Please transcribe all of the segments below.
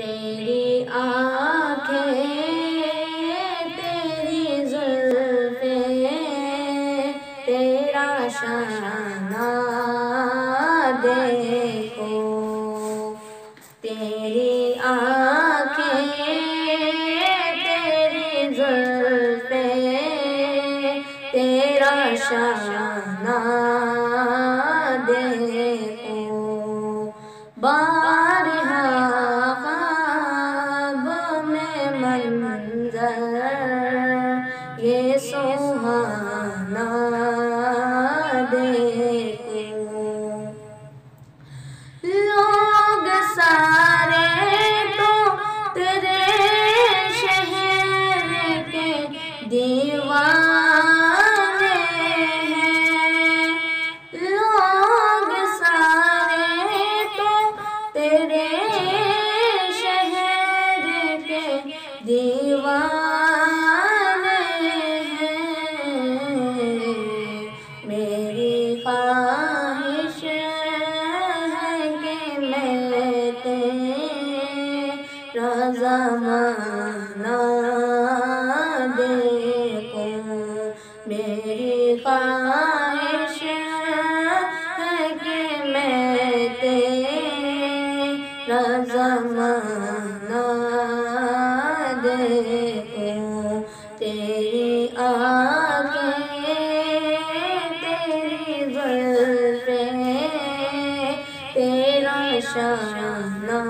تیری آنکھیں تیری زلفیں تیرا شانہ دیکھو، تیری آنکھیں تیری زلفیں تیرا شانہ دیکھو، بارہا خواب میں منظر یہ سہانا دیکھو، لوگ سارے تو تیرے شہر کے دیوانے ہیں، لوگ سارے تو تیرے شہر کے دیوانے ہیں، میری خواہش ہے کہ میں تیرا زمانہ دیکھوں، میری خواہش ہے کہ میں تیرا زمانہ دیکھوں، تیری آنکھیں تیری زلفیں تیرا شانہ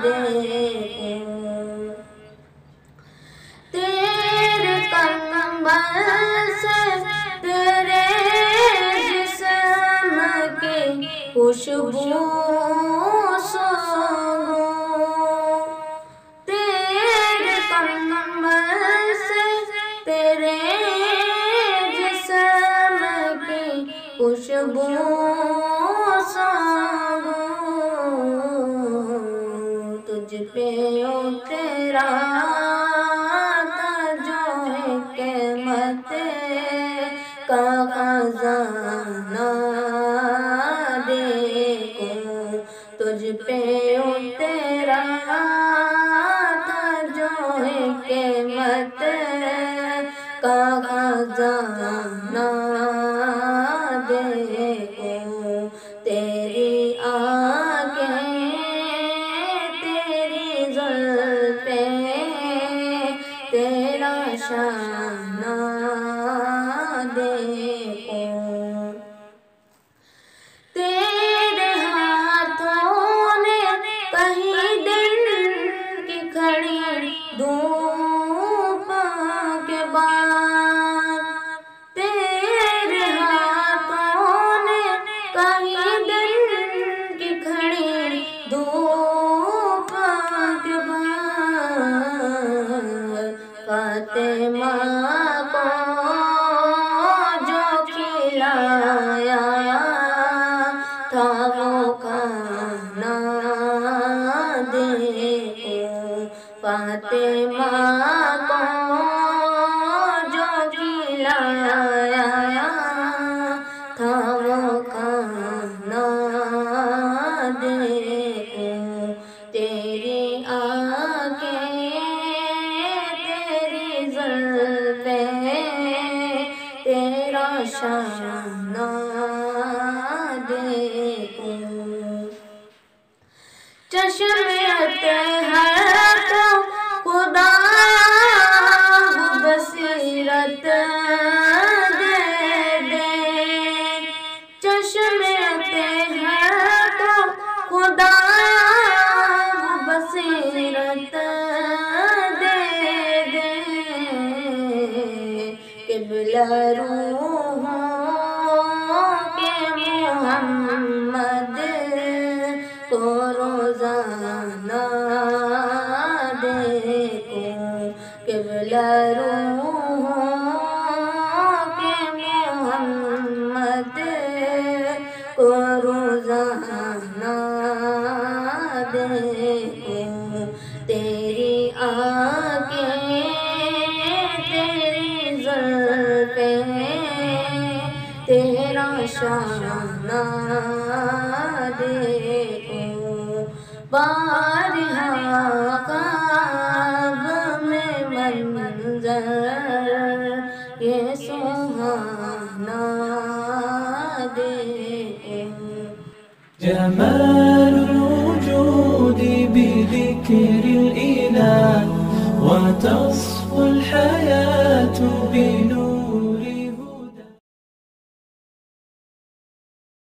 دیکھوں، تیرے کمبل سے تیرے جسم کی خوشبو سونگھوں، تیرے کمبل سے تیرے جسم کی خوشبو سونگھوں، تجھ پہ اترا تھا جو حکمت کا خزانہ دیکھوں، تجھ پہ اترا تھا جو حکمت کا خزانہ دیکھوں، تیری آنکھیں تیری زلفیں تیرا شانہ دیکھوں، تیرے ہاتھوں نے کہیں دن کی کھڑی دھوپ کے بعد، تیرے ہاتھوں نے کہیں دن کی کھڑی دھوپ کے بعد، فاطمہ کو جو کھلایا تھا وہ کھانا دیکھوں، فاطمہ کو جو کھلایا تھا وہ کھانا دیکھوں، تیری آنکھیں تیری زلفیں تیرا شانہ دیکھوں، چشم اطہر کو خدایا وہ بصیرت دے دے، چشم اطہر کو خدایا وہ بصیرت دے دے، قبلہ روحوں کے محمد کو روزانہ دیکھوں، قبلہ روحوں کے محمد کو روزانہ دیکھوں، تیری آنکھیں تیری زلفیں تیرا شانہ دیکھوں، یہاں خواب میں منظر یہ سہانا دیکھ جمال الوجود بذكر الإله وتصفو الحياة بنور